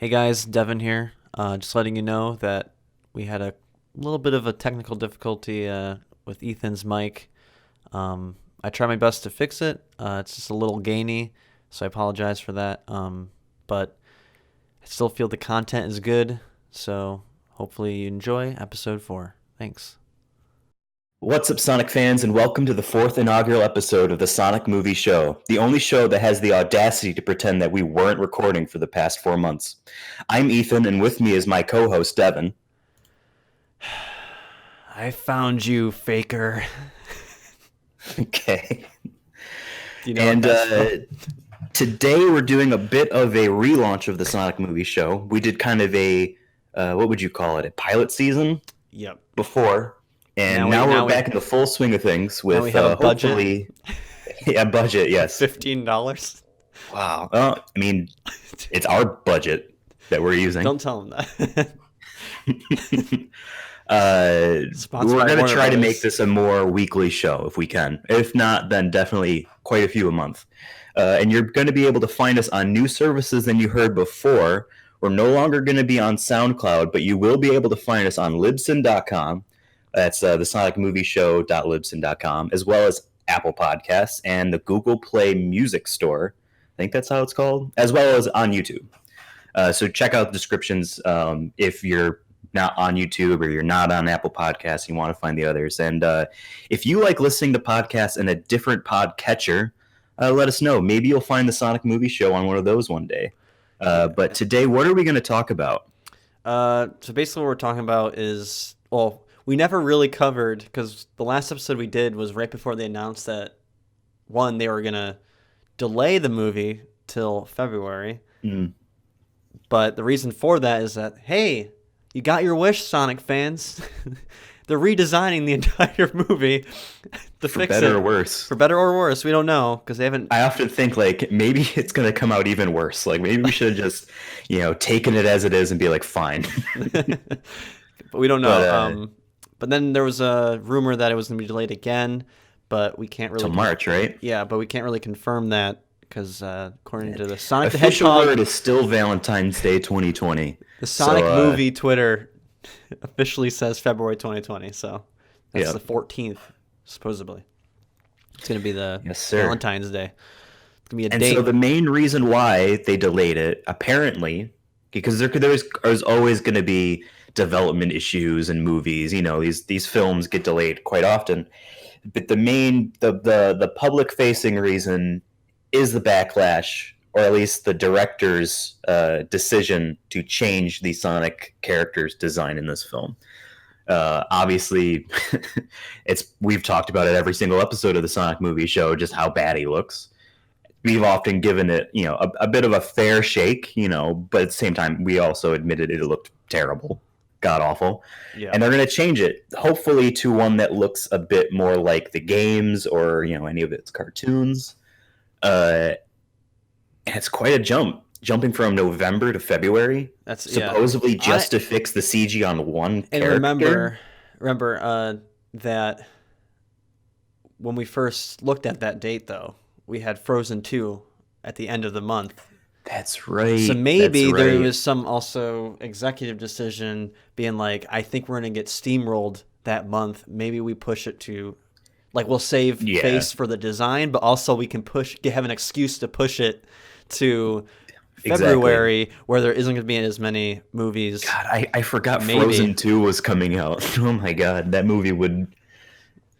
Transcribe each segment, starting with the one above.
Hey guys, Devin here. Just letting you know that we had a little bit of a technical difficulty with Ethan's mic. I tried my best to fix it. It's just a little gainy, so I apologize for that. But I still feel the content is good, so hopefully you enjoy episode 4. Thanks. What's up, Sonic fans, and welcome to the fourth inaugural episode of the Sonic Movie Show, the only show that has the audacity to pretend that we weren't recording for the past 4 months. I'm Ethan, and with me is my co-host, Devin. I found you, faker. Okay. Do you know And what that's today we're doing a bit of a relaunch of the Sonic Movie Show. We did kind of a, what would you call it, a pilot season Yep. before. And now we're back in the full swing of things with we have a budget. hopefully a budget, yes. $15. Wow. Well, I mean, it's our budget that we're using. Don't tell them that. We're going to try to make this a more weekly show if we can. If not, then definitely quite a few a month. And you're going to be able to find us on new services than you heard before. We're no longer going to be on SoundCloud, but you will be able to find us on Libsyn.com. That's the sonicmovieshow.libsyn.com, as well as Apple Podcasts and the Google Play Music Store. I think that's how it's called, as well as on YouTube. So check out the descriptions if you're not on YouTube or you're not on Apple Podcasts, you want to find the others. And if you like listening to podcasts in a different podcatcher, let us know. Maybe you'll find the Sonic Movie Show on one of those one day. But today, what are we going to talk about? So basically what we're talking about is, well, we never really covered, because the last episode we did was right before they announced that, one, they were going to delay the movie till February. But the reason for that is that, hey, you got your wish, Sonic fans. They're redesigning the entire movie to fix it. For better or worse. For better or worse, we don't know, because they haven't... I often think, like, maybe it's going to come out even worse. Like, maybe we should have just, taken it as it is and be like, fine. But we don't know. But then there was a rumor that it was going to be delayed again, but we can't really... Till March, right? Yeah, but we can't really confirm that, because according to the Sonic the Official Hedgehog... word is still Valentine's Day 2020. The Sonic movie Twitter officially says February 2020, so that's the 14th, supposedly. It's going to be the Valentine's Day. It's going to be a date. So the main reason why they delayed it, apparently, because there's always going to be development issues in movies. These films get delayed quite often. But the public-facing reason is the backlash, or at least the director's decision to change the Sonic character's design in this film. Obviously, we've talked about it every single episode of the Sonic Movie Show, just how bad he looks. We've often given it, a bit of a fair shake, but at the same time, we also admitted it looked terrible, god awful. Yeah. And they're going to change it, hopefully, to one that looks a bit more like the games or, any of its cartoons. And it's quite a jump, jumping from November to February. That's supposedly just to fix the CG on one character. And remember that when we first looked at that date, though, we had Frozen 2 at the end of the month. That's right. So maybe there was some also executive decision being like, I think we're going to get steamrolled that month. Maybe we push it to... Like, we'll save face for the design, but also we can have an excuse to push it to February, where there isn't going to be as many movies. God, I forgot Frozen 2 was coming out. Oh my god, that movie would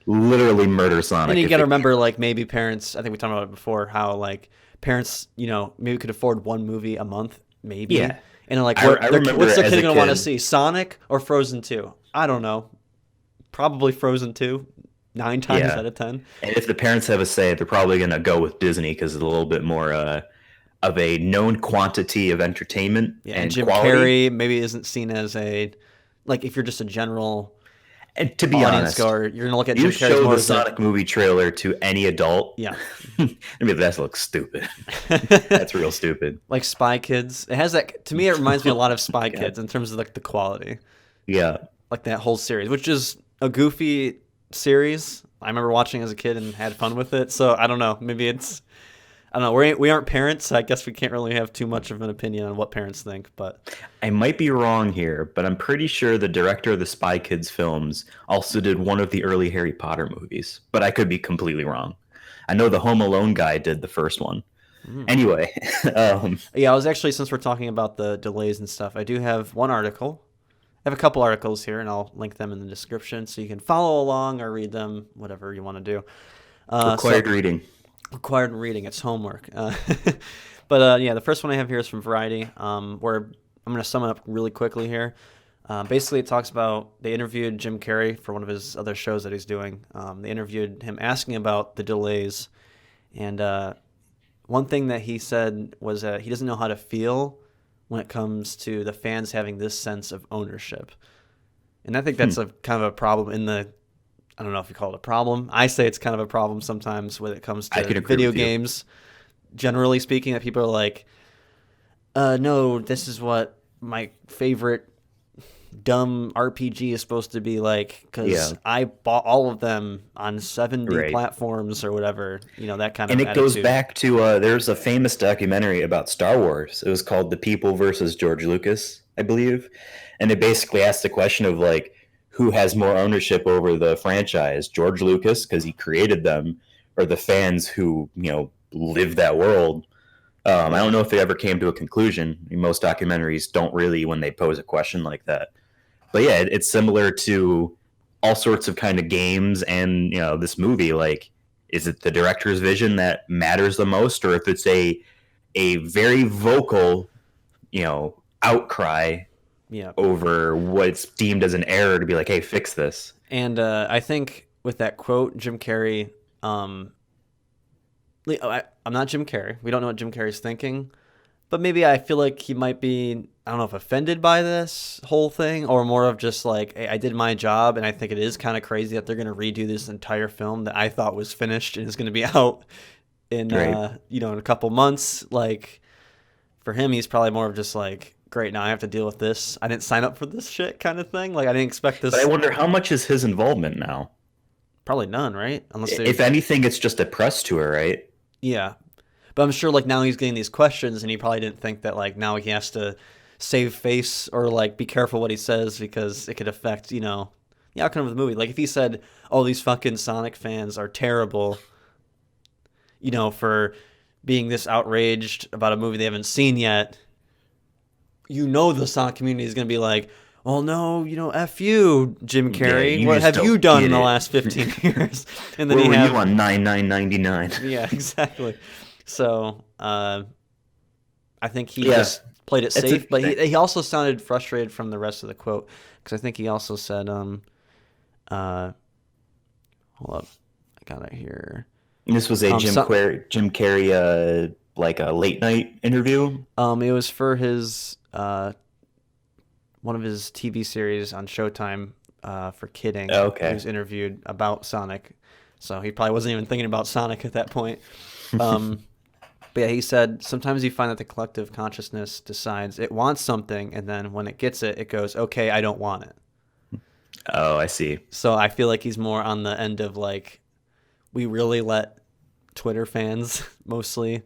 literally murder Sonic. And you got to remember, like, maybe parents, I think we talked about it before, how, like, parents, maybe could afford one movie a month, maybe. Yeah. And, like, what's the kid going to want to see, Sonic or Frozen 2? I don't know. Probably Frozen 2. 9 times out of 10. And if the parents have a say, they're probably going to go with Disney because it's a little bit more of a known quantity of entertainment and Jim quality. Carrey maybe isn't seen as a, like, if you're just a general and to be honest, goer, you're going to look at Jim Carrey's more. You show the Sonic movie trailer to any adult. Yeah. I mean, that looks stupid. That's real stupid. Like Spy Kids. It has that, to me, it reminds me a lot of Spy Kids in terms of, like, the quality. Yeah. Like that whole series, which is a goofy series. I remember watching as a kid and had fun with it. So I don't know. Maybe it's I don't know. We aren't parents, so I guess we can't really have too much of an opinion on what parents think. But I might be wrong here, but I'm pretty sure the director of the Spy Kids films also did one of the early Harry Potter movies, but I could be completely wrong. I know the Home Alone guy did the first one. mm. Anyway, Yeah, I was actually, since we're talking about the delays and stuff, I do have one article. I have a couple articles here, and I'll link them in the description so you can follow along or read them, whatever you want to do. So required reading. required reading, it's homework. But yeah, the first one I have here is from Variety, where I'm going to sum it up really quickly here. Basically, it talks about they interviewed Jim Carrey for one of his other shows that he's doing. They interviewed him asking about the delays, and one thing that he said was that he doesn't know how to feel when it comes to the fans having this sense of ownership. And I think that's a kind of a problem in the, I don't know if you call it a problem. I say it's kind of a problem sometimes when it comes I to can agree video with you. games. Generally speaking, that people are like, no, this is what my favorite dumb RPG is supposed to be like because Yeah, I bought all of them on 70 right. platforms or whatever, that kind And of it goes attitude. back to there's a famous documentary about Star Wars. It was called The People versus George Lucas, I believe. And it basically asked the question of like who has more ownership over the franchise, George Lucas because he created them, or the fans who live that world. I Yeah. don't know if they ever came to a conclusion. I mean, most documentaries don't really when they pose a question like that. But yeah, it's similar to all sorts of kind of games and this movie. Like, is it the director's vision that matters the most, or if it's a very vocal outcry Yeah. over what's deemed as an error to be like, hey, fix this. And I think with that quote, Jim Carrey, um, I'm not Jim Carrey. We don't know what Jim Carrey's thinking, but maybe I feel like he might be, I don't know if offended by this whole thing or more of just like, hey, I did my job. And I think it is kind of crazy that they're going to redo this entire film that I thought was finished and is going to be out in, Right. in a couple months. Like for him, he's probably more of just like, great, now I have to deal with this. I didn't sign up for this shit kind of thing. Like I didn't expect But I this. wonder how much is his involvement now. Probably none, right? Unless they, If anything, it's just a press tour, right? yeah. But I'm sure like now he's getting these questions and he probably didn't think that like now he has to save face or like be careful what he says because it could affect, the outcome of the movie. Like if he said, "Oh, these fucking Sonic fans are terrible," for being this outraged about a movie they haven't seen yet, the Sonic community is going to be like, "Well, no, F you, Jim Yeah, Carrey. you What just have you don't done in get the it. last 15 years?" And then Where you were you have, on 9999? yeah, exactly. So I think he Yeah, just played it it's safe, but interesting. he also sounded frustrated from the rest of the quote because I think he also said, uh, hold up, I got it here. This was a Some, Jim Carrey like a late night interview. it was for his one of his TV series on Showtime for Kidding. He Okay. was interviewed about Sonic, so he probably wasn't even thinking about Sonic at that point. Um, But yeah, he said sometimes you find that the collective consciousness decides it wants something, and then when it gets it, it goes, okay, I don't want it. Oh, I see. So I feel like he's more on the end of like, we really let Twitter fans mostly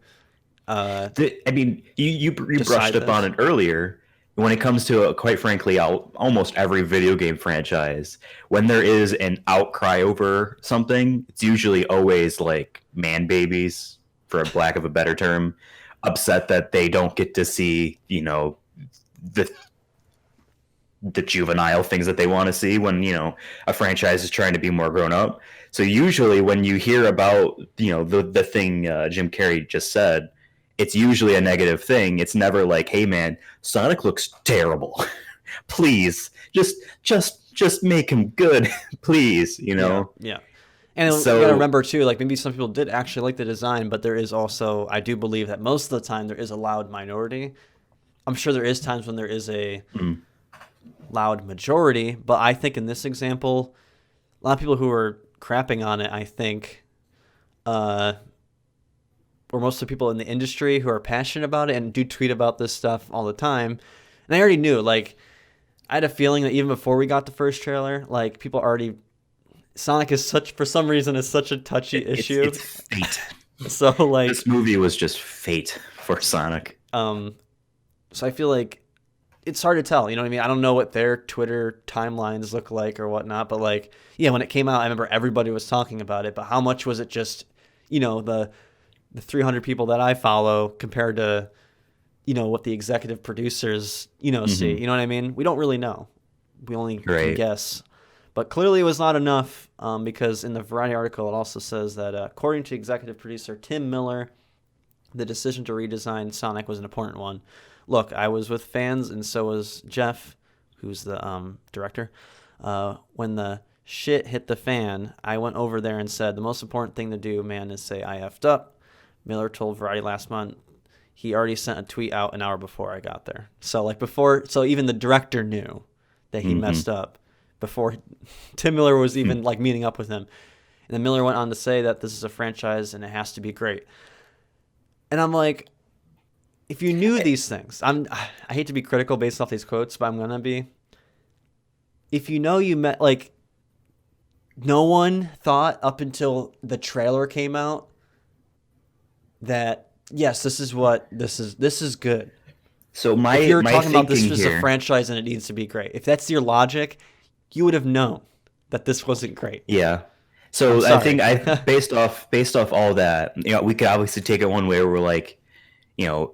I mean, you brushed decide up on this. it earlier. When it comes to, quite frankly, almost every video game franchise, when there is an outcry over something, it's usually always like man babies, for a lack of a better term, upset that they don't get to see, the juvenile things that they want to see when a franchise is trying to be more grown up. So usually when you hear about the thing Jim Carrey just said, it's usually a negative thing. It's never like, hey man, Sonic looks terrible. Please just make him good. Please, Yeah, yeah. And you got to so remember too, like maybe some people did actually like the design, but there is also, I do believe that most of the time there is a loud minority. I'm sure there is times when there is a mm, loud majority, but I think in this example, a lot of people who are crapping on it, I think, uh, were most of the people in the industry who are passionate about it and do tweet about this stuff all the time. And I already knew, like, I had a feeling that even before we got the first trailer, Sonic is such, for some reason, is such a touchy issue. it's fate. So This like, movie was just fate for Sonic. um, so I feel like it's hard to tell. You know what I mean? I don't know what their Twitter timelines look like or whatnot, but like, yeah, when it came out, I remember everybody was talking about it. But how much was it just, the 300 people that I follow compared to, what the executive producers, see? Hmm. You know what I mean? We don't really know. We only can Right. guess. But clearly, it was not enough because in the Variety article, it also says that according to executive producer Tim Miller, the decision to redesign Sonic was an important one. Look, I was with fans, and so was Jeff, who's the director. When the shit hit the fan, I went over there and said, the most important thing to do, man, is say I effed up. Miller told Variety last month he already sent a tweet out an hour before I got there. So, like, so even the director knew that he Hmm. messed up before Tim Miller was even, like, meeting up with him. And then Miller went on to say that this is a franchise and it has to be great. And I'm like, if you knew these things, I hate to be critical based off these quotes, but I'm gonna be. If you know you met like no one thought up until the trailer came out that yes, this is what this is good. So If my you're my talking about this thinking is a here, franchise and it needs to be great, if that's your logic, you would have known that this wasn't great. yeah. I'm So I sorry. think I based off all that, we could obviously take it one way where we're like, you know,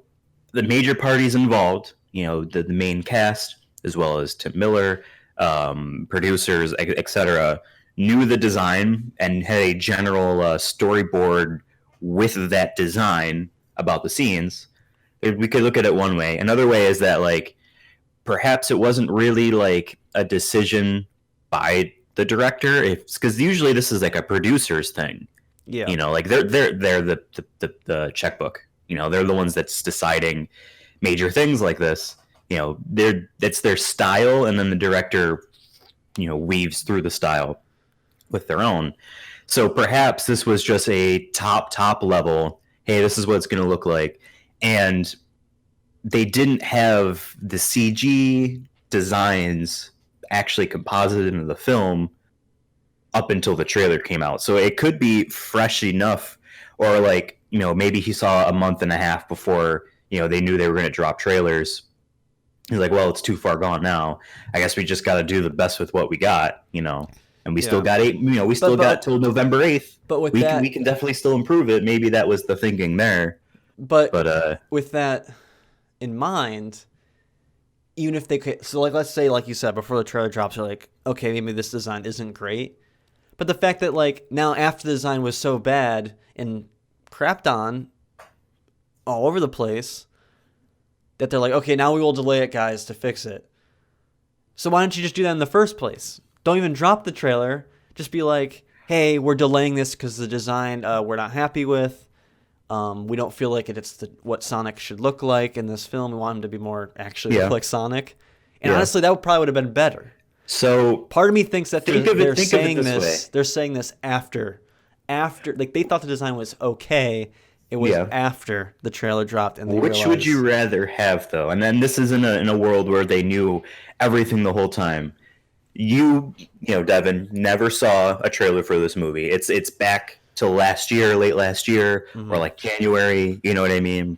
the major parties involved, the main cast as well as Tim Miller, producers, etc., knew the design and had a general storyboard with that design about the scenes. We could look at it one way. Another way is that like perhaps it wasn't really like a decision by the director, because usually this is like a producer's thing. Yeah. Like they're the checkbook. They're the ones that's deciding major things like this. It's their style, and then the director weaves through the style with their own. So perhaps this was just a top level. Hey, this is what it's going to look like, and they didn't have the CG designs actually composited into the film up until the trailer came out. So it could be fresh enough, or like, maybe he saw a month and a half before, they knew they were going to drop trailers. He's like, well, it's too far gone now. I guess we just got to do the best with what we got, and we still Yeah. got we still But got but till November 8th. but with We that can definitely still improve it. Maybe that was the thinking there. but But with that in mind, even if they could, so like let's say like you said before the trailer drops, you're like, okay, maybe this design isn't great, but the fact that like now after the design was so bad and crapped on all over the place that they're like, okay, now we will delay it, guys, to fix it. So why don't you just do that in the first place? Don't even drop the trailer. Just be like, hey, we're delaying this because the design we're not happy with. We don't feel like it's what Sonic should look like in this film. We want him to be more actually look yeah, like Sonic. And yeah. honestly, that probably would have been better. So Part of me thinks that think of it. they're Think of it saying this way. this. They're saying this after like they thought the design was okay. It was Yeah. after the trailer dropped and they Which would you realized, rather have, though? And then this is in a world where they knew everything the whole time. Devin, never saw a trailer for this movie. It's back to last year, late last year, or mm-hmm. like January. You know what I mean?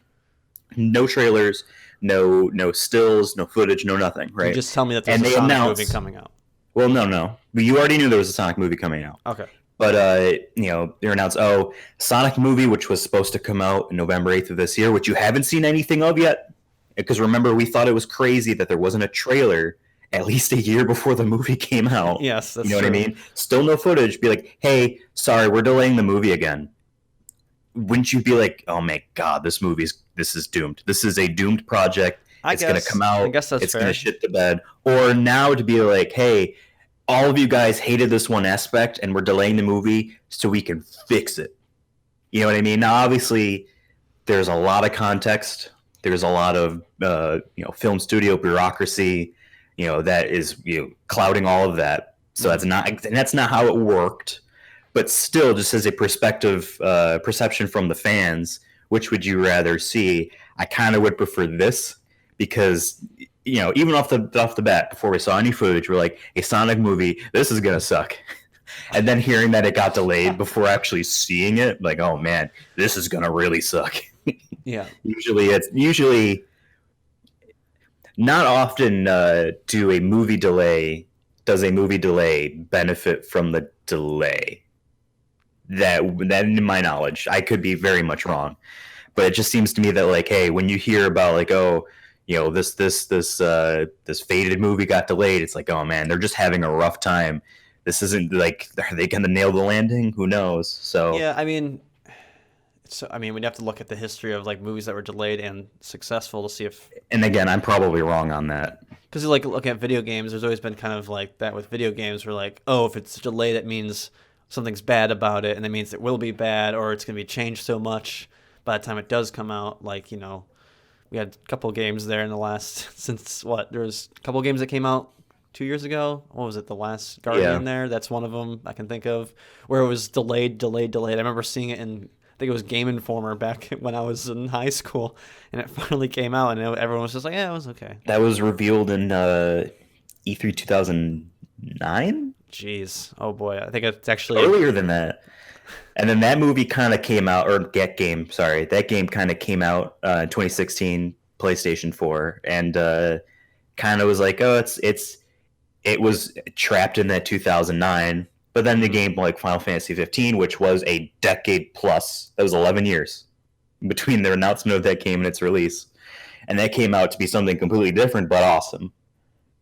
No trailers, no stills, no footage, no nothing. You Right? just tell me that there's And a they Sonic movie announce. coming out. Well, no. But you already knew there was a Sonic movie coming out. Okay. But they announced, Sonic movie, which was supposed to come out November 8th of this year, which you haven't seen anything of yet. Because remember, we thought it was crazy that there wasn't a trailer at least a year before the movie came out. Yes, You that's know what I true. mean? Still no footage. Be like, hey, sorry, we're delaying the movie again. Wouldn't you be like, oh my god, this is doomed. This is a doomed project. I It's gonna come guess. I out. guess that's It's gonna fair. shit the bed. Or now to be like, hey, all of you guys hated this one aspect, and we're delaying the movie so we can fix it. You know what I mean? Now, obviously, there's a lot of context. There's a lot of film studio bureaucracy, that is clouding all of that. So Mm-hmm. that's not how it worked. But still, just as a perception from the fans, which would you rather see? I kind of would prefer this because even off the bat, before we saw any footage, we're like, a Sonic movie, this is gonna suck. And then hearing that it got delayed before actually seeing it, like, oh man, this is gonna really suck. Yeah. Usually not often does a movie delay benefit from the delay. That in my knowledge, I could be very much wrong, but it just seems to me that like, hey, when you hear about like, oh, this faded movie got delayed, it's like, oh man, they're just having a rough time. This isn't like, are they gonna nail the landing? Who knows? So, Yeah, I mean, we'd have to look at the history of like movies that were delayed and successful to see if, and again, I'm probably wrong on that. because like looking at video games, there's always been kind of like that with video games, where like, oh, if it's delayed, that means something's bad about it, and that means it will be bad, or it's gonna be changed so much by the time it does come out. Like, we had a couple games there in the last since what there was a couple games that came out 2 years ago. What was it? The Last Yeah, Guardian. That's one of them I can think of where it was delayed, delayed, delayed. I remember seeing it in, I think it was Game Informer back when I was in high school, and it finally came out, and everyone was just like, "Yeah, it was okay." that was revealed in E3 2009, Jeez, oh boy, I think it's actually earlier than that. And then that movie kind of came out, or Get Game, sorry, that game kind of came out in 2016, PlayStation 4, and kind of was like, oh, it was trapped in that 2009. But then the game like Final Fantasy 15, which was a decade plus, that was 11 years between their announcement of that game and its release, and that came out to be something completely different but awesome.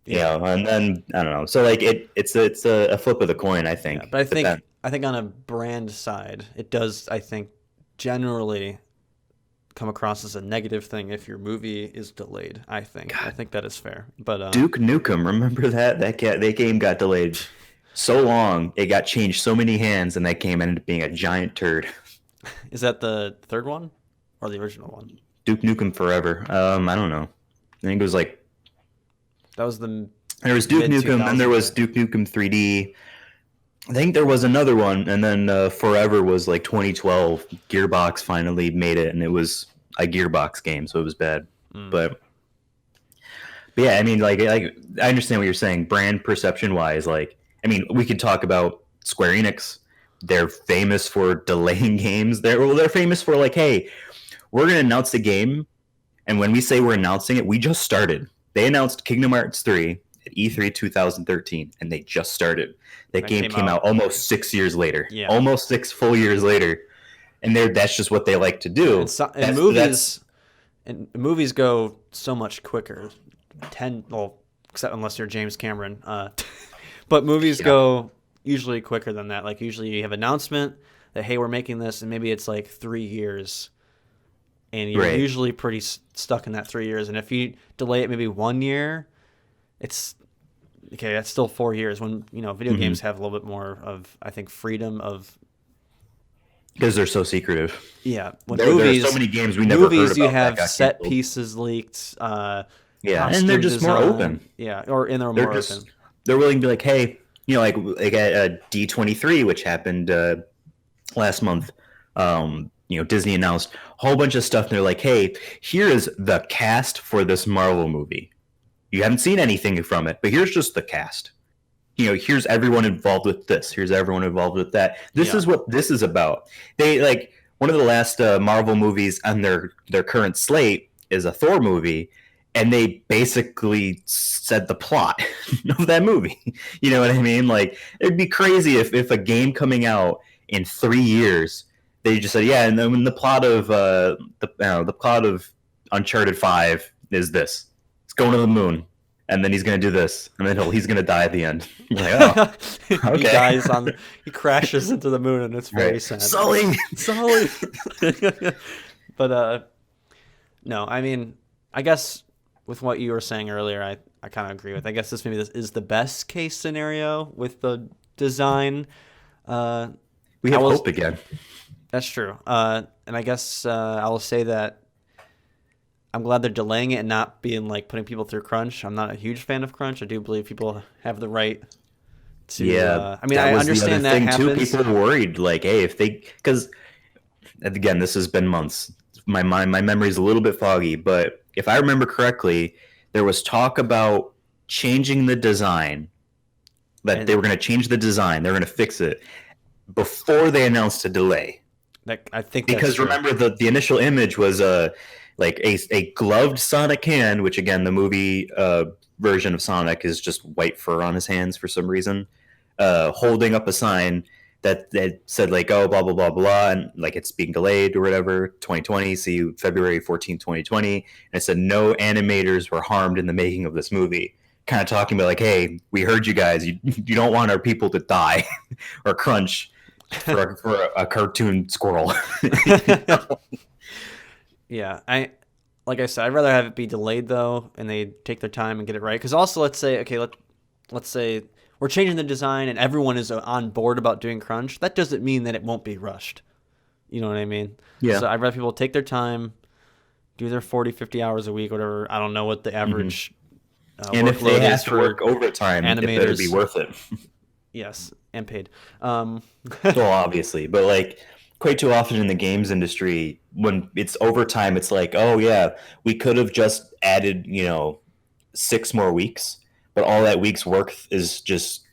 yeah, And then I don't know. So like it's a flip of the coin, I yeah. think. But I But think then I think on a brand side, it does. I think generally come across as a negative thing if your movie is delayed. I think that is fair. But Duke Nukem, remember that game got delayed so long, it got changed so many hands, and that game ended up being a giant turd. is that the third one or the original one? Duke Nukem Forever. I don't know. I think it was like That was the there was Duke mid Nukem, then there 2000s, was right? Duke Nukem 3D. I think there was another one, and then Forever was like 2012. Gearbox finally made it, and it was a Gearbox game, so it was bad. Mm. But yeah, I mean, like I understand what you're saying. Brand perception wise, like I mean, we could talk about Square Enix. They're famous for delaying games. They're famous for like, hey, we're gonna announce the game, and when we say we're announcing it, we just started. They announced Kingdom Hearts 3 at E3 2013, and they just started. That That game came came out out. almost 6 years later, Yeah, almost 6 full years later, and that's just what they like to yeah. do. That's And movies go so much quicker. Well, except unless you're James Cameron. But movies yeah, go usually quicker than that. Like usually you have announcement that hey, we're making this, and maybe it's like 3 years, and you're right. usually pretty stuck in that 3 years. And if you delay it maybe 1 year, it's okay. That's still 4 years. When video Mm-hmm. games have a little bit more of I think freedom of Because they're so secretive. yeah. When There are so many games we never heard movies you about that have got set canceled. pieces leaked, Yeah, and they're costume just more design, open. yeah, and they're They're more just open. they're willing to be like, hey, like at D23, which happened last month. Disney announced a whole bunch of stuff, and they're like, hey, here is the cast for this Marvel movie. You haven't seen anything from it, but here's just the cast. Here's everyone involved with this. Here's everyone involved with that. This Yeah, is what this is about. They like one of the last Marvel movies on their current slate is a Thor movie, and they basically said the plot of that movie. You know what I mean? Like it'd be crazy if a game coming out in 3 years, they just said, yeah, and then the plot of the plot of Uncharted 5 is this. It's going to the moon, and then he's going to do this, and then he's going to die at the end. You're like, oh, he okay. dies he crashes into the moon, and it's very Right. sad. Sully. Sully. But no, I mean, I guess with what you were saying earlier, I kind of agree with. I guess this is the best case scenario with the design. Uh, We I have will. hope again. That's true. And I guess I will say that I'm glad they're delaying it and not being like putting people through crunch. I'm not a huge fan of crunch. I do believe people have the right to. Yeah, I mean, that I was the other understand that thing too. happens. People were worried, like, hey, if they, because again, this has been months. My memory is a little bit foggy, but if I remember correctly, there was talk about changing the design that they And were going to change the design. They're going to fix it before they announced a delay. I think that's Because true. remember, the initial image was like a gloved Sonic hand, which again the movie version of Sonic is just white fur on his hands for some reason, holding up a sign that said like, oh, blah blah blah blah, and like it's being delayed or whatever, 2020, see you February 14th, 2020, and it said no animators were harmed in the making of this movie. Kind of talking about like, hey, we heard you guys. You don't want our people to die or crunch for a cartoon squirrel. You know? Yeah, I like I said, I'd rather have it be delayed though, and they take their time and get it right. Because also, let's say, okay, let's say we're changing the design and everyone is on board about doing crunch. That doesn't mean that it won't be rushed. You know what I mean? Yeah. So I'd rather people take their time, do their 40, 50 hours a week, whatever. I don't know what the Mm-hmm. average And if they workload is have to for work overtime, it better be animators. worth it. Yes, and paid. Um, Well, obviously, but like quite too often in the games industry, when it's overtime, it's like, oh yeah, we could have just added, 6 more weeks, but all that week's work is just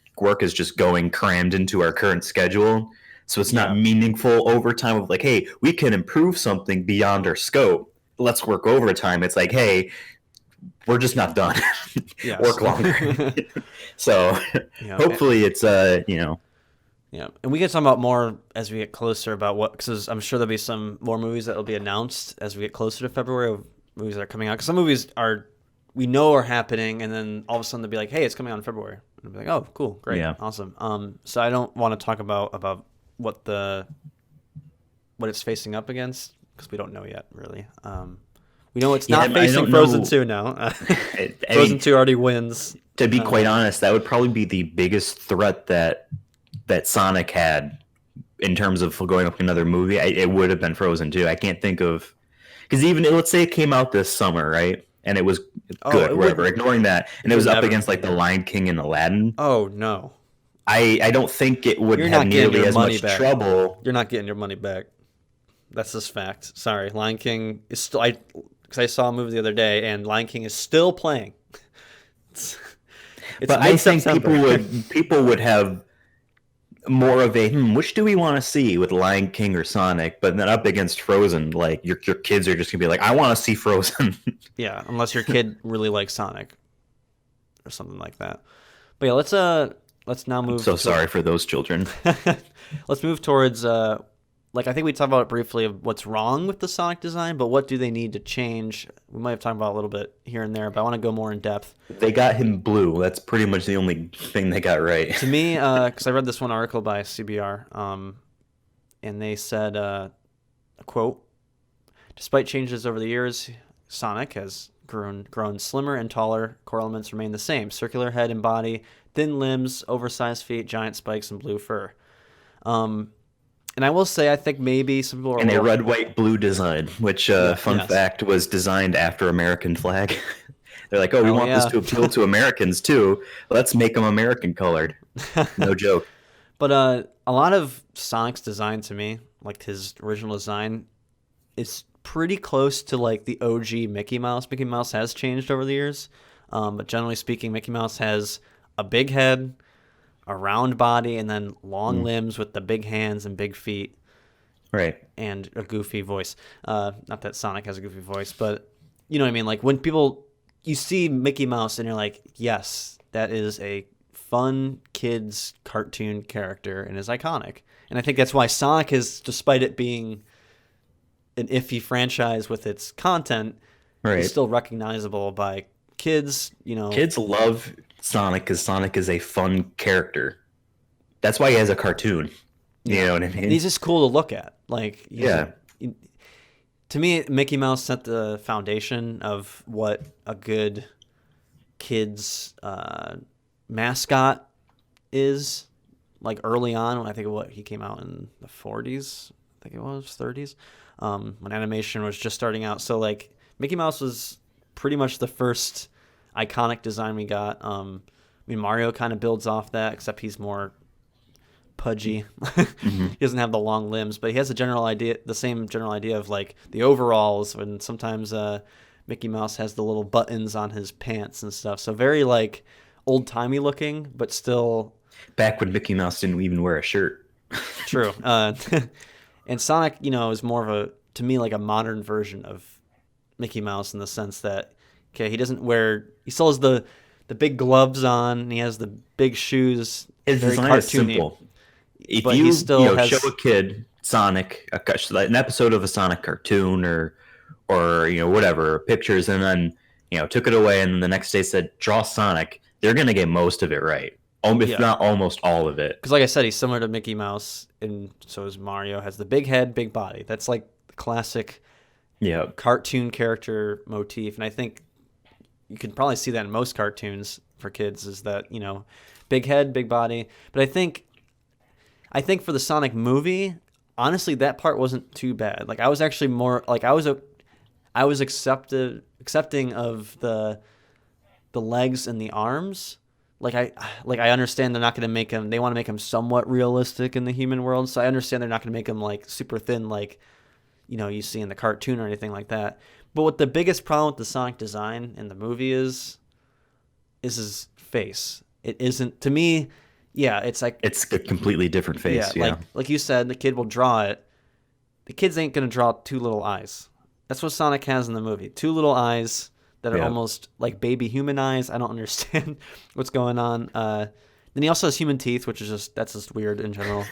going crammed into our current schedule. So it's not yeah, meaningful overtime of like, hey, we can improve something beyond our scope. Let's work overtime. It's like, hey, we're just not done. yes. Work longer. So Yeah. hopefully it's Yeah, and we can talk about more as we get closer about what, because I'm sure there'll be some more movies that will be announced as we get closer to February of movies that are coming out. Because some movies we know are happening, and then all of a sudden they'll be like, "Hey, it's coming out in February," and I'll be like, "Oh, cool, great, yeah. awesome." So I don't want to talk about what what it's facing up against because we don't know yet, really. We know it's Yeah, not I facing don't Frozen know. 2 now. I Frozen mean, 2 already wins. to be quite Um, honest, that would probably be the biggest threat that Sonic had in terms of going up another movie. It would have been Frozen 2. I can't think of because even let's say it came out this summer, right? And it was oh, good, whatever. Ignoring that, and it it would was up never. against like The Lion King and Aladdin. Oh no, I don't think it would you're have not getting nearly your as money much back. trouble. You're not getting your money back. That's just fact. Sorry, Lion King is still. Because I saw a movie the other day, and Lion King is still playing. It's, it's But I mid think people September. would people would have more of a which do we want to see with Lion King or Sonic, but then up against Frozen, like your kids are just gonna be like, I want to see Frozen. Yeah, unless your kid really likes Sonic or something like that. But yeah, let's now I'm move so to sorry for those children. let's move towards like I think we talked about it briefly of what's wrong with the Sonic design, but what do they need to change? We might have talked about it a little bit here and there, but I want to go more in depth. They got him blue. That's pretty much the only thing they got right. To me, because I read this one article by CBR, and they said, a quote, despite changes over the years, Sonic has grown slimmer and taller. Core elements remain the same: circular head and body, thin limbs, oversized feet, giant spikes, and blue fur. Um, and I will say, I think maybe some people are a And a little, red, white, blue design, which yeah, fun yes, fact was designed after American flag. They're like, oh, we oh want this yeah. to appeal to Americans too. Let's make them American colored. No joke. But a lot of Sonic's design to me, like his original design, is pretty close to like the OG Mickey Mouse. Mickey Mouse has changed over the years, but generally speaking, Mickey Mouse has a big head, a round body, and then long Mm, limbs with the big hands and big feet right. and a goofy voice. Not that Sonic has a goofy voice, but you know what I mean. Like when people you see Mickey Mouse and you're like, yes, that is a fun kids cartoon character and is iconic. And I think that's why Sonic is, despite it being an iffy franchise with its content, is Right. still recognizable by kids. You know, Kids love Sonic because Sonic is a fun character. That's why he has a cartoon. You yeah, know what I and mean? he's just cool to look at. Like Yeah. to me, Mickey Mouse set the foundation of what a good kids mascot is. Like early on, when I think of what he came out in the 40s, I think it was 30s, when animation was just starting out. So like Mickey Mouse was pretty much the first iconic design we got. I mean Mario kind of builds off that, except he's more pudgy. Hmm. He doesn't have the long limbs, but he has the same general idea of like the overalls. And sometimes Mickey Mouse has the little buttons on his pants and stuff. So very like old timey looking, but still Back when Mickey Mouse didn't even wear a shirt. True. And Sonic, is more of a to me like a modern version of Mickey Mouse in the sense that okay, he still has the big gloves on, and he has the big shoes, His very design is cartoony, simple. If but he still show a has kid Sonic, an episode of a Sonic cartoon or whatever pictures, and then took it away, and the next day said draw Sonic, they're gonna get most of it right, if yeah. not almost all of it. Because like I said, he's similar to Mickey Mouse, and so is Mario. Has the big head, big body. That's like the classic Yeah, cartoon character motif, and I think you can probably see that in most cartoons for kids. Is that big head, big body. But I think for the Sonic movie, honestly, that part wasn't too bad. Like I was actually more like I was accepting of the legs and the arms. Like I understand they're not going to make him. They want to make him somewhat realistic in the human world, so I understand they're not going to make him like super thin, like you see in the cartoon or anything like that. But what the biggest problem with the Sonic design in the movie is his face. It isn't to me. Yeah, it's like it's a completely different yeah, face. like Yeah, like you said, the kid will draw it. The kids ain't gonna draw two little eyes. That's what Sonic has in the movie. Two little eyes that are yeah, almost like baby human eyes. I don't understand what's going on. Then he also has human teeth, which is that's just weird in general.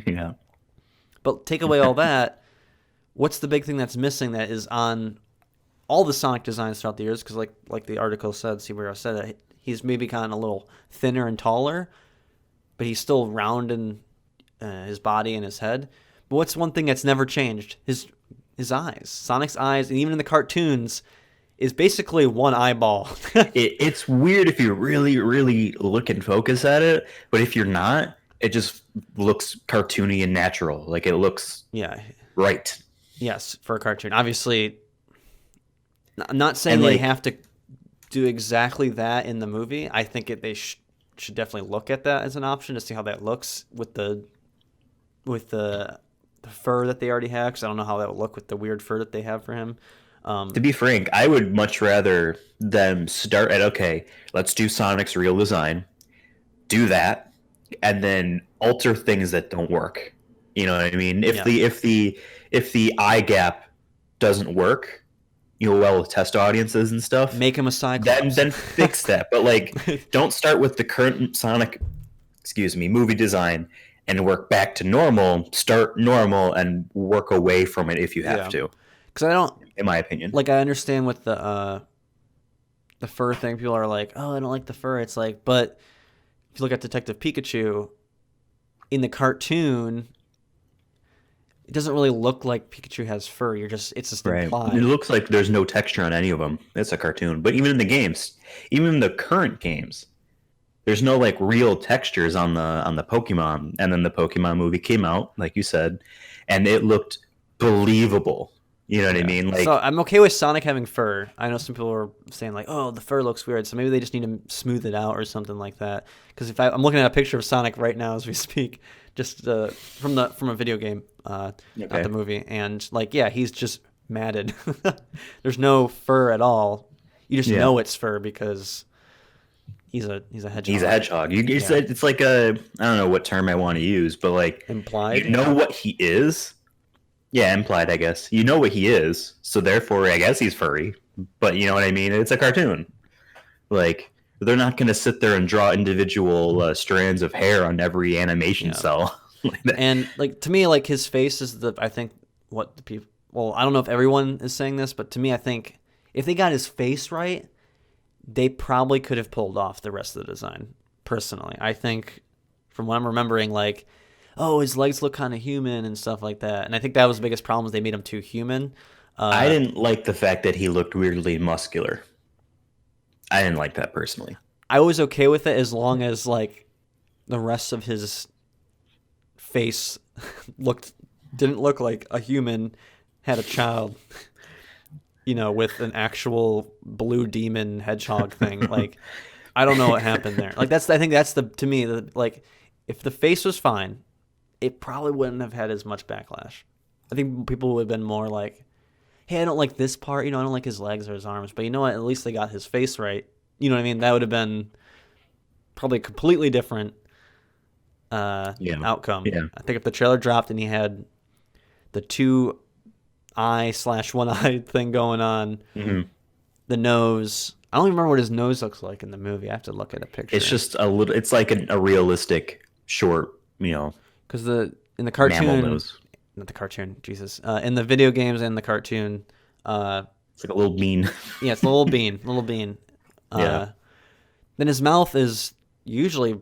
yeah. But take away all that. What's the big thing that's missing that is on all the Sonic designs throughout the years? Because like the article said, Superhero said that he's maybe gotten a little thinner and taller, but he's still round in his body and his head. But what's one thing that's never changed? His eyes. Sonic's eyes, and even in the cartoons, is basically one eyeball. It's weird if you really, really look and focus at it, but if you're not, it just looks cartoony and natural. Like it looks Yeah. right. Yes, for a cartoon. Obviously, I'm not saying And they like, have to do exactly that in the movie. I think they should definitely look at that as an option to see how that looks with the fur that they already have. Because I don't know how that would look with the weird fur that they have for him. to be frank, I would much rather them start at okay, let's do Sonic's real design, do that, and then alter things that don't work. You know what I mean? If Yeah, the eye gap doesn't work, well with test audiences and stuff, make him a then Cyclops. fix that. But like, don't start with the current Sonic, movie design and work back to normal. Start normal and work away from it if you have Yeah, to. because I don't In my opinion, like. I understand with the fur thing. People are like, "Oh, I don't like the fur." It's like, but if you look at Detective Pikachu in the cartoon, it doesn't really look like Pikachu has fur. It's just right? It implied. looks like there's no texture on any of them. It's a cartoon, but even in the games, even in the current games, there's no like real textures on the Pokemon. And then the Pokemon movie came out, like you said, and it looked believable. You know what I Yeah. mean? So Like, I'm okay with Sonic having fur. I know some people are saying like, "Oh, the fur looks weird," so maybe they just need to smooth it out or something like that. Because I'm looking at a picture of Sonic right now as we speak, just from a video game, not okay, the movie, and like, yeah, he's just matted. There's no fur at all. You just yeah, know it's fur because he's a he's a hedgehog. hedgehog. You Yeah, said it's like I don't know what term I want to use, but like you implied. know what he is. Yeah, implied, I guess. You know what he is, so therefore, I guess he's furry. But you know what I mean? It's a cartoon. Like, they're not going to sit there and draw individual strands of hair on every animation Yeah, cell like that. and like to me, like his face is I think what the people. Well, I don't know if everyone is saying this, but to me, I think if they got his face right, they probably could have pulled off the rest of the design. Personally, I think from what I'm remembering, like, oh, his legs look kind of human and stuff like that. And I think that was the biggest problem is they made him too human. I Uh, didn't like the fact that he looked weirdly muscular. I didn't like that personally. I was okay with it as long as like the rest of his face looked didn't look like a human had a child, with an actual blue demon hedgehog thing. Like, I don't know what happened there. Like I think that's to me like if the face was fine, it probably wouldn't have had as much backlash. I think people would have been more like, "Hey, I don't like this part. I don't like his legs or his arms, but you know what? At least they got his face right." You know what I mean? That would have been probably completely different Yeah. outcome. Yeah. I think if the trailer dropped and he had the two eye slash one eye thing going on, Hmm. the nose. I don't even remember what his nose looks like in the movie. I have to look at a It's picture just a little. It's like a realistic short, because the in the mammal cartoon, nose. not the cartoon, Jesus, in the video games and the cartoon, uh, It's like a little bean. yeah, it's the little bean, little bean. Yeah. Uh, then his mouth is usually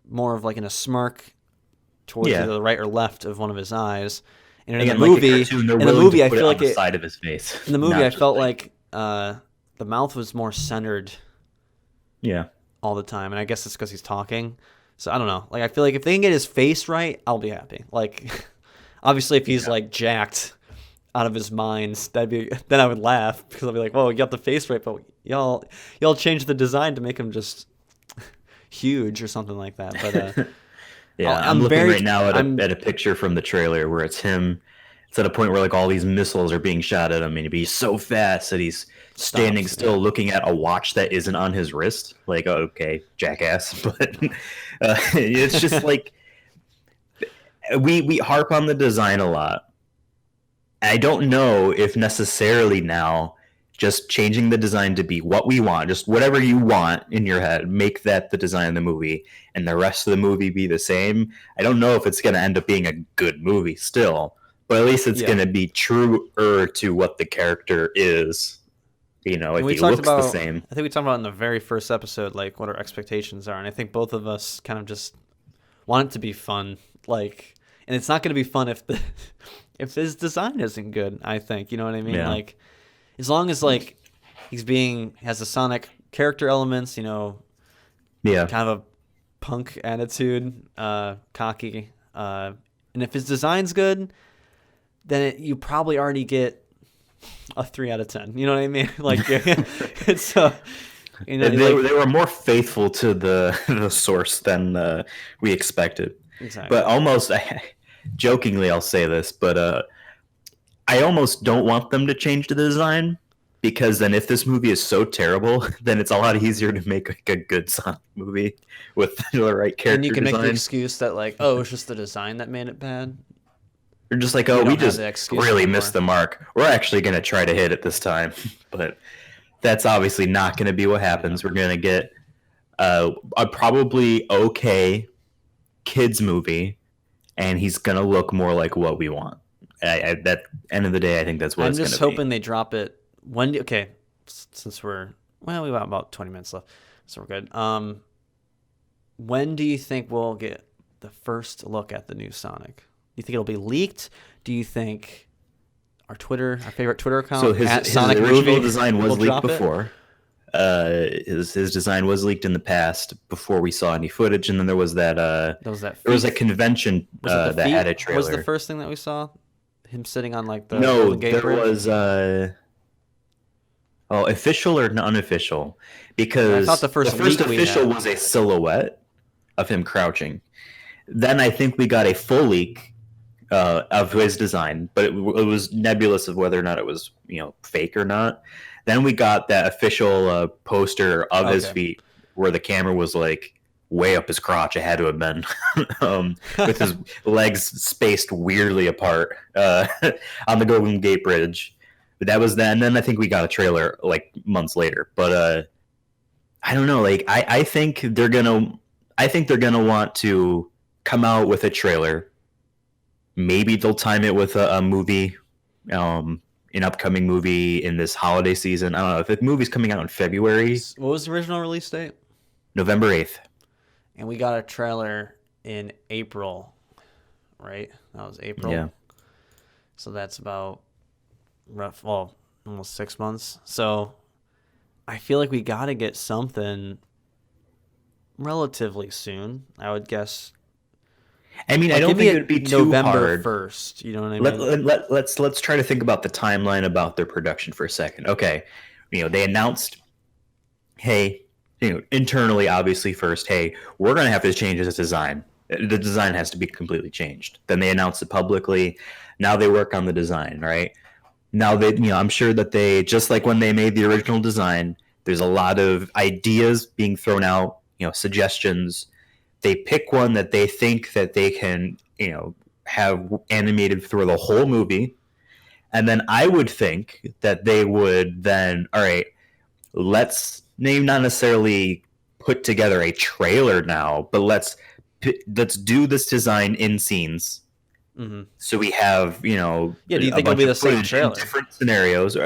more of like in a smirk towards either Yeah. the right or left of one of his eyes. And Again, like a cartoon, they're in the willing to movie, I put it feel on like the it. side of his face, In the movie, not I just felt like like the mouth was more centered yeah, all the time, and I guess it's because he's talking. So I don't know. Like I feel like if they can get his face right, I'll be happy. Like obviously, if he's yeah. like jacked out of his mind, that'd be then I would laugh because I'll be like, "Whoa, you got the face right, but y'all changed the design to make him just huge or something like that." But Yeah, I'm I'm looking very right now at I'm a picture from the trailer where it's him. It's at a point where like all these missiles are being shot at him, and he's so fast that he's standing stops. still, Yeah, looking at a watch that isn't on his wrist. Like, oh, okay, jackass. But it's just like we harp on the design a lot. I don't know if necessarily now just changing the design to be what we want, just whatever you want in your head, make that the design of the movie, and the rest of the movie be the same. I don't know if it's going to end up being a good movie still, but at least it's yeah. going to be truer to what the character is. And If we he talked looks the about, same. I think we talked about in the very first episode, like what our expectations are, and I think both of us kind of just want it to be fun. Like, and it's not going to be fun if the if his design isn't good. I think you know what I mean. Yeah. Like, as long as like has the Sonic character elements, Yeah. kind of a punk attitude, cocky, and if his design's good, then you probably already get a 3 out of 10. You know what I mean? Like it's They, like they were more faithful to the the source than we expected. But exactly. almost jokingly, I'll say this, but I almost don't want them to change the design because then if this movie is so terrible, then it's a lot easier to make like a good Sonic movie with the right Then you character can make the design. excuse that like, oh, it's just the design that made it bad. They're just like, We oh, we don't have just that excuse really missed anymore. the mark. We're actually going to try to hit it this time. But that's obviously not going to be what Yeah. happens. We're going to get a probably okay kids movie, and he's going to look more like what we want. That end of the day, I think that's what I'm it's going just to be. hoping they drop it okay, since we got about 20 minutes left, so we're good. When do you think we'll get the first look at the new Sonic? Do you think it'll be leaked? Do you think our favorite Twitter So account at his Sonic original Movie design will was leaked drop it? before. His design was leaked in the past before we saw any footage, and then there was that There was that there was a feet. convention Was it the that had a feet? Was the trailer. first thing that we saw? Him sitting on like the No, Golden Gate there Bridge? was official or unofficial, I thought because the the first first leak we official had. was a silhouette of him crouching. Then I think we got a full leak of his design, but it was nebulous of whether or not it was fake or not. Then we got that official poster of his Okay. feet where the camera was like way up his crotch. It had to have been with his legs spaced weirdly apart on the Golden Gate Bridge. But that was then. And then I think we got a trailer like months later. But I don't know. Like I think they're gonna want to come out with a trailer. Maybe they'll time it with a movie, an upcoming movie in this holiday season. I don't know if the movie's coming out in February, What was the original release date? November 8th. And we got a trailer in April, right? That was April. Yeah. So that's about almost 6 months. So I feel like we got to get something relatively soon. I would guess. I mean, I Like, don't give me think it it would be too November hard. 1st. You know what I mean? Let's try to think about the timeline about their production for a second. Okay, they announced, hey, internally, obviously first, hey, we're gonna have to change this design. The design has to be completely changed. Then they announced it publicly. Now they work on the design, right? Now I'm sure that they, just like when they made the original design, there's a lot of ideas being thrown out, suggestions. they pick one that they think that they can, have animated through the whole movie. And then I would think that they would then, all right, let's name not necessarily put together a trailer now, but let's do this design in scenes. Mm-hmm. So we have, Yeah, do you a think it'll bunch be the of same footage in trailer? different scenarios.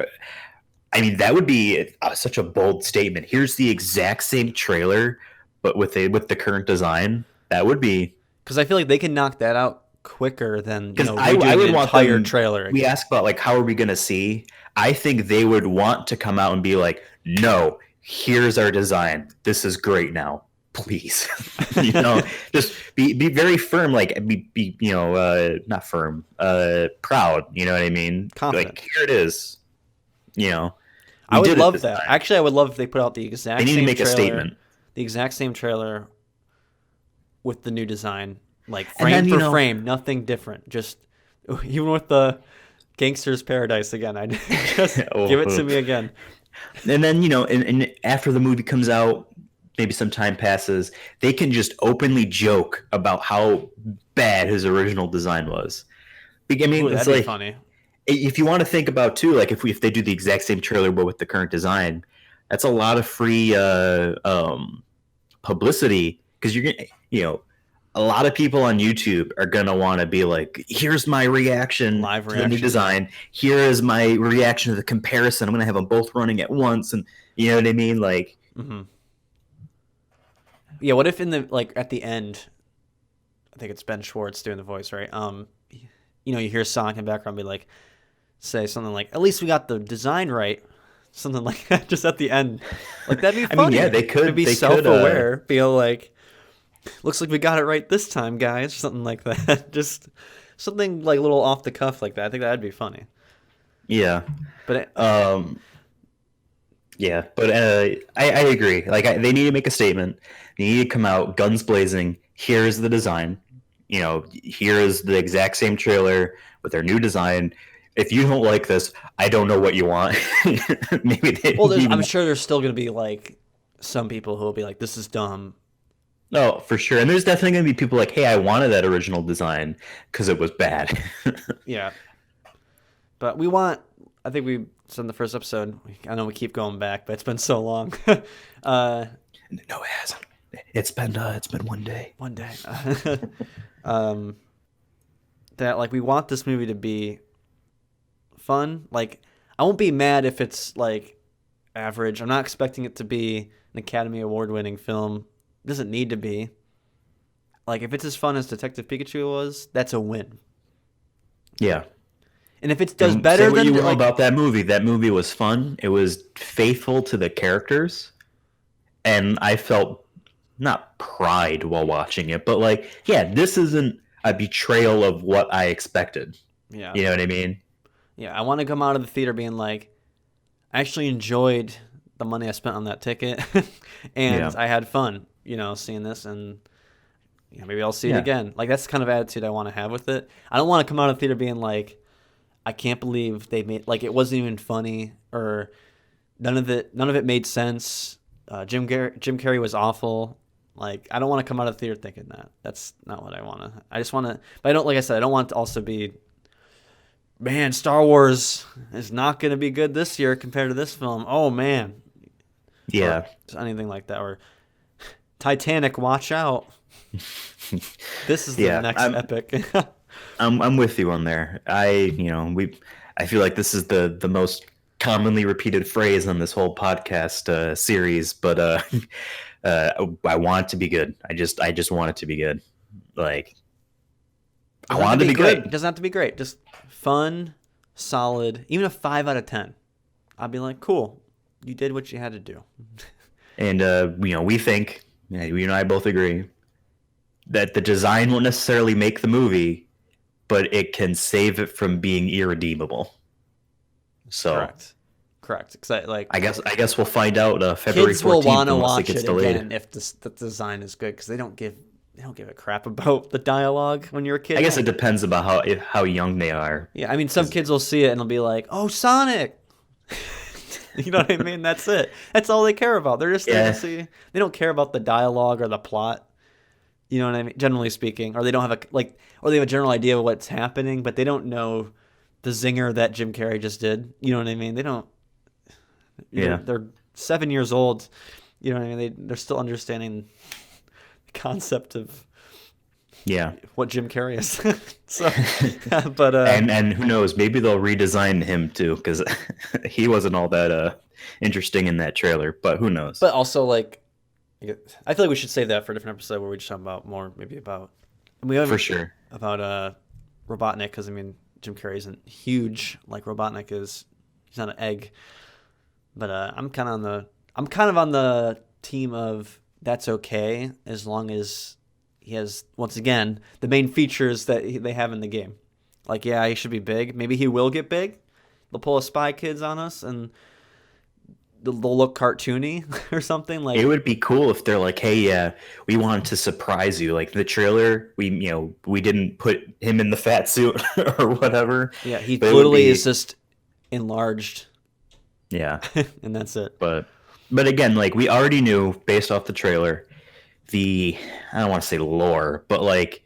I mean, that would be such a bold statement. Here's the exact same trailer, but with the current design. That would be, Because I feel like they can knock that out quicker than because I redoing would an want entire them. trailer We again. ask about like how are we going to see. I think they would want to come out and be like, no, here's our design. This is great now. Please, just be very firm. Like be not firm, proud. You know what I mean? Confident. Like here it is. I We would did it love this that. time. Actually, I would love if they put out the They exact need to same make a trailer, statement. the exact same trailer with the new design, like And frame then, for frame, nothing different. Just even with the Gangster's Paradise again, I just give it to me again. And then, and after the movie comes out, maybe some time passes, they can just openly joke about how bad his original design was. I Ooh, mean, it's that'd be like, funny. if you want to think about too, like if they do the exact same trailer but with the current design, that's a lot of free publicity, because you're gonna, a lot of people on YouTube are gonna want to be like, here's my reaction Live to the new reaction. design. Here is my reaction to the comparison. I'm gonna have them both running at once, and you know what I mean, like. Mm-hmm. Yeah, what if at the end, I think it's Ben Schwartz doing the voice, right? You hear Sonic in the background be like, say something like, "At least we got the design right," something like that, just at the end. Like that'd be I mean, funny. yeah, they could. It'd be They self-aware, feel like, "Looks like we got it right this time, guys," or something like that. Just something like a little off the cuff like that. I think that'd be funny. Yeah. But Yeah, but I agree. Like they need to make a statement. They need to come out guns blazing. Here's the design. Here is the exact same trailer with their new design. If you don't like this, I don't know what you want. Maybe they well, even. I'm sure there's still gonna be like some people who will be like, "This is dumb." No, for sure. And there's definitely going to be people like, hey, I wanted that original design because it was bad. Yeah, but I think we said in the first episode. I know we keep going back, but it's been so long. No, it hasn't. It's been one day. One day. That like we want this movie to be fun. Like I won't be mad if it's like average. I'm not expecting it to be an Academy Award winning film. It doesn't need to be. Like if it's as fun as Detective Pikachu was, that's a win. Yeah. And if it does And better say what than you will like about that movie. That movie was fun. It was faithful to the characters, and I felt not pride while watching it, but like, yeah, this isn't a betrayal of what I expected. yeah. You know what I mean? Yeah, I want to come out of the theater being like, I actually enjoyed the money I spent on that ticket, and Yeah. I had fun, seeing this, and maybe I'll see it Yeah. again. Like that's the kind of attitude I want to have with it. I don't want to come out of the theater being like, I can't believe they made like it wasn't even funny or none of it made sense. Jim Carrey was awful. Like I don't want to come out of the theater thinking that. That's not what I want to. I just want to, but I don't like I said. I don't want it to also be. Man, Star Wars is not going to be good this year compared to this film. Oh man, Yeah. or anything like that, or Titanic, watch out. This is the Yeah, next epic. I'm with you on there. I feel like this is the most commonly repeated phrase on this whole podcast series, but I want it to be good. I just want it to be good. Like I Doesn't have want it to be great. good. It doesn't have to be great. Just fun, solid. Even a 5 out of 10. I'd be like, cool. You did what you had to do. And we think, you and I both agree that the design won't necessarily make the movie, but it can save it from being irredeemable. So Correct. Because I guess we'll find out February 14th kids will want to unless watch gets it delayed. again if the design is good because they don't give a crap about the dialogue when you're a kid. I guess it depends about how young they are. Yeah, I mean, some kids will see it and they'll be like, "Oh, Sonic." You know what I mean? That's it. That's all they care about. They're just there to see. They don't care about the dialogue or the plot. You know what I mean? Generally speaking, or they don't have or they have a general idea of what's happening, but they don't know the zinger that Jim Carrey just did. You know what I mean? They don't. Yeah. They're 7 years old. You know what I mean? They're still understanding the concept of Yeah. what Jim Carrey is. So, but And who knows? Maybe they'll redesign him too, because he wasn't all that interesting in that trailer. But who knows? but also like, I feel like we should save that for a different episode where we just talk about more maybe about we For have sure. about Robotnik, because I mean Jim Carrey isn't huge like Robotnik is. He's not an egg. But I'm kind of on the team of that's okay as long as he has, once again, the main features that they have in the game. Like, yeah, he should be big. Maybe he will get big. They'll pull a Spy Kids on us and they'll look cartoony or something. It Like, would be cool if they're like, "Hey, yeah, we wanted to surprise you." Like the trailer, we didn't put him in the fat suit or whatever. yeah, he But it would literally is be, just enlarged, yeah. and that's it. But again, like we already knew based off the trailer, the I don't want to say lore, but like,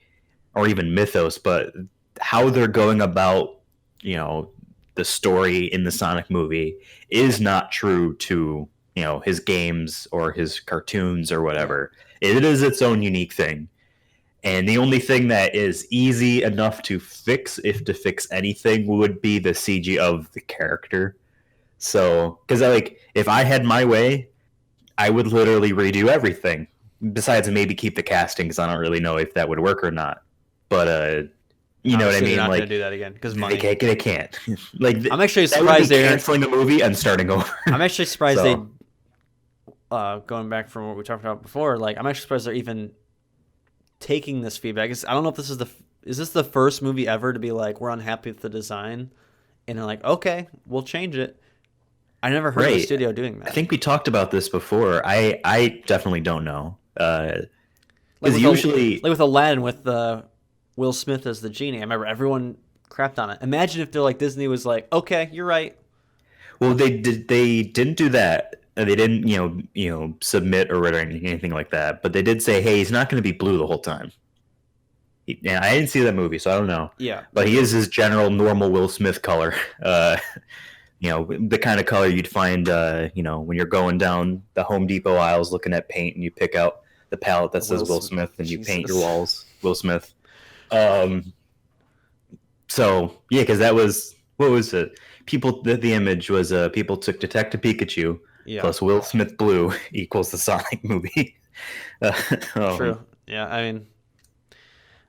or even mythos, but how they're going about, the story in the Sonic movie is not true to, his games or his cartoons or whatever. It is its own unique thing. And the only thing that is easy enough to fix, if to fix anything, would be the CG of the character. So, because like, if I had my way, I would literally redo everything. Besides, maybe keep the casting, because I don't really know if that would work or not. But you know what I Obviously, they're mean? not going Like to do that again because they money. can't. They can't. Like I'm actually that would be surprised they're. canceling a movie and starting over. I'm actually surprised they. So, Going back from what we talked about before, like I'm actually surprised they're even taking this feedback. I don't know if this is this the first movie ever to be like we're unhappy with the design, and they're like okay, we'll change it. I never heard of a right. studio doing I that. think we talked about this before. I definitely don't know. Like Because usually, like with Aladdin with Will Smith as the genie. I remember everyone crapped on it. Imagine if they're like Disney was like, okay, you're right. well, they didn't do that. They didn't submit or write anything like that. But they did say, hey, he's not going to be blue the whole time. Yeah, I didn't see that movie, so I don't know. Yeah, But he is his general normal Will Smith color. The kind of color you'd find, when you're going down the Home Depot aisles looking at paint and you pick out the palette that says Will Smith and you paint your Jesus. walls Will Smith. So yeah, because that was what was it? People, the image was people took Detective Pikachu Yeah, plus Will Smith blue equals the Sonic movie. true. Yeah, I mean,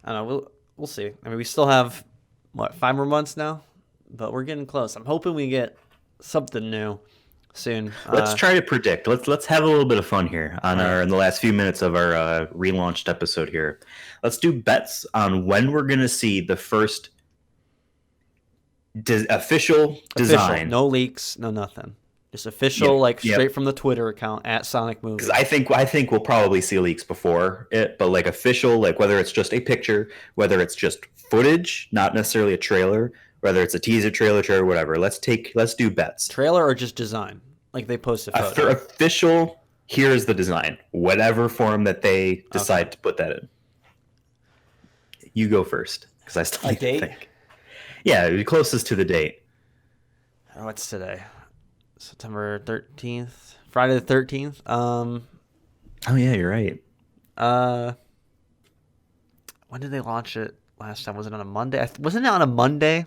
I don't know. We'll see. I mean, we still have what 5 more months now, but we're getting close. I'm hoping we get something new soon. Let's try to predict. Let's have a little bit of fun here on our in the last few minutes of our relaunched episode here. Let's do bets on when we're gonna see the first official design. No leaks, no nothing. Just official, Yep, like yep. straight from the Twitter account at Sonic Movie. Because I think we'll probably see leaks before it, but like official, like whether it's just a picture, whether it's just footage, not necessarily a trailer, whether it's a teaser trailer, whatever. Let's do bets. Trailer or just design, like they post a For photo. official, here's the design, whatever form that they decide to put that in. You go first, because I still need to date? think. Yeah, it'd be closest to the date. Oh, what's today? September 13th, Friday the 13th. Oh yeah, you're right. When did they launch it last time? Was it on a Monday? Wasn't it on a Monday?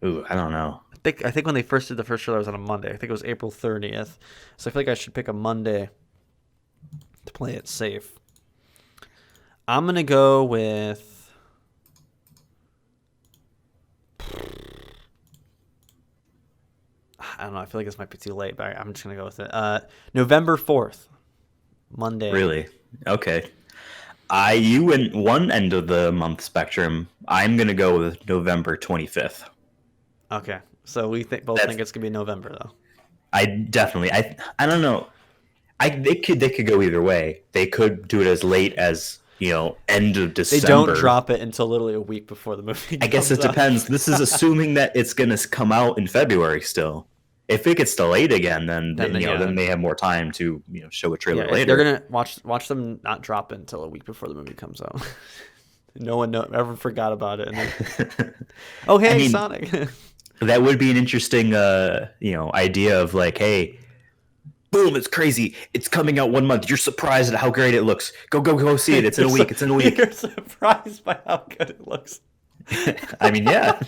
Ooh, I don't know. I think when they first did the first trailer, it was on a Monday. I think it was April 30th. So I feel like I should pick a Monday to play it safe. I'm gonna go with. I don't know. I feel like this might be too late, but I'm just gonna go with it. November 4th, Monday. Really? Okay. You went one end of the month spectrum. I'm gonna go with November 25th. Okay, so we both think it's gonna be November though. I don't know. They could go either way. They could do it as late as end of They December. don't drop it until literally a week before the movie. I guess it comes out. depends. This is assuming that it's gonna come out in February still. If it gets delayed again, then, Then then they have more time to show a trailer they're later. gonna watch them not drop it until a week before the movie comes out. No one ever forgot about it. And then, oh I hey, mean, Sonic. that would be an interesting idea of like, hey, boom, it's crazy. It's coming out 1 month. You're surprised at how great it looks. Go see it. It's in a week. It's in a week. You're surprised by how good it looks. I mean, yeah.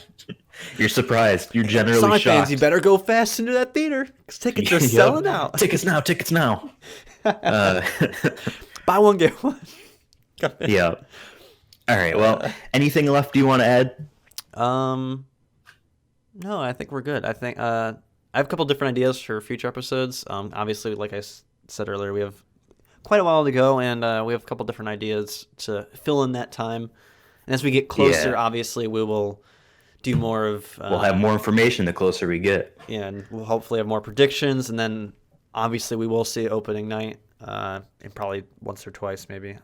You're surprised. You're generally Sonic shocked. fans, you better go fast into that theater because tickets are selling out. Tickets now. Tickets now. Buy one, get one. Yeah. All right. Well, anything left you want to add? No, I think we're good. I think I have a couple different ideas for future episodes. Obviously, like I said earlier, we have quite a while to go, and we have a couple different ideas to fill in that time. And as we get closer, obviously, we will do more of. We'll have more information the closer we get. Yeah, and we'll hopefully have more predictions, and then obviously we will see opening night, and probably once or twice maybe.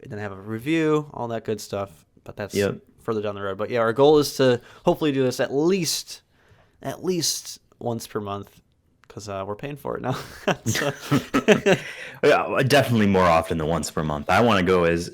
And then have a review, all that good stuff. But that's further down the road. But yeah, our goal is to hopefully do this at least once per month, because we're paying for it now. Yeah, definitely more often than once per month. I want to go as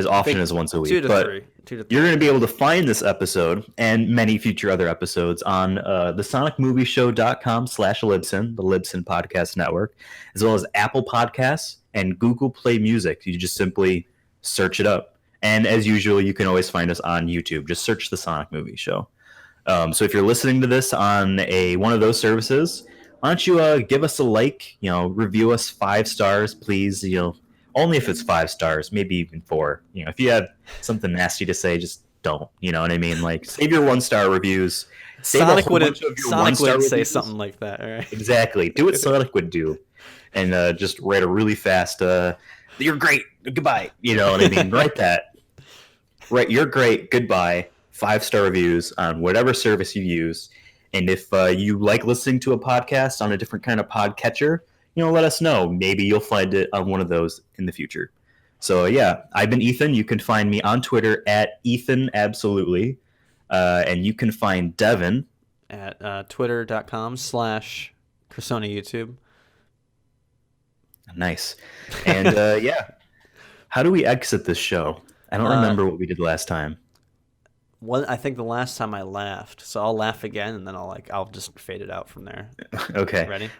often as once a week. 2 to 3. 2 to 3. You're going to be able to find this episode and many future other episodes on the sonicmovieshow.com/Libsyn, the Libsyn Podcast Network, as well as Apple Podcasts and Google Play Music. You just simply search it up. And as usual, you can always find us on YouTube. Just search the Sonic Movie Show. So if you're listening to this on one of those services, why don't you give us a like, review us 5 stars, please, only if it's 5 stars, maybe even 4. If you have something nasty to say, just don't. You know what I mean? Like, save your 1-star reviews. Sonic would say something like that. All right. Exactly. Do what Sonic would do, and just write a really fast. You're great. Goodbye. You know what I mean? Write that. Right. You're great. Goodbye. 5-star reviews on whatever service you use. And if you like listening to a podcast on a different kind of podcatcher, let us know. Maybe you'll find it on one of those in the future. So, yeah, I've been Ethan. You can find me on Twitter at EthanAbsolutely. And you can find Devin at twitter.com/CresoniaYouTube. Nice. And, yeah, how do we exit this show? I don't remember what we did last time. I think the last time I laughed, so I'll laugh again, and then I'll just fade it out from there. Okay. Ready?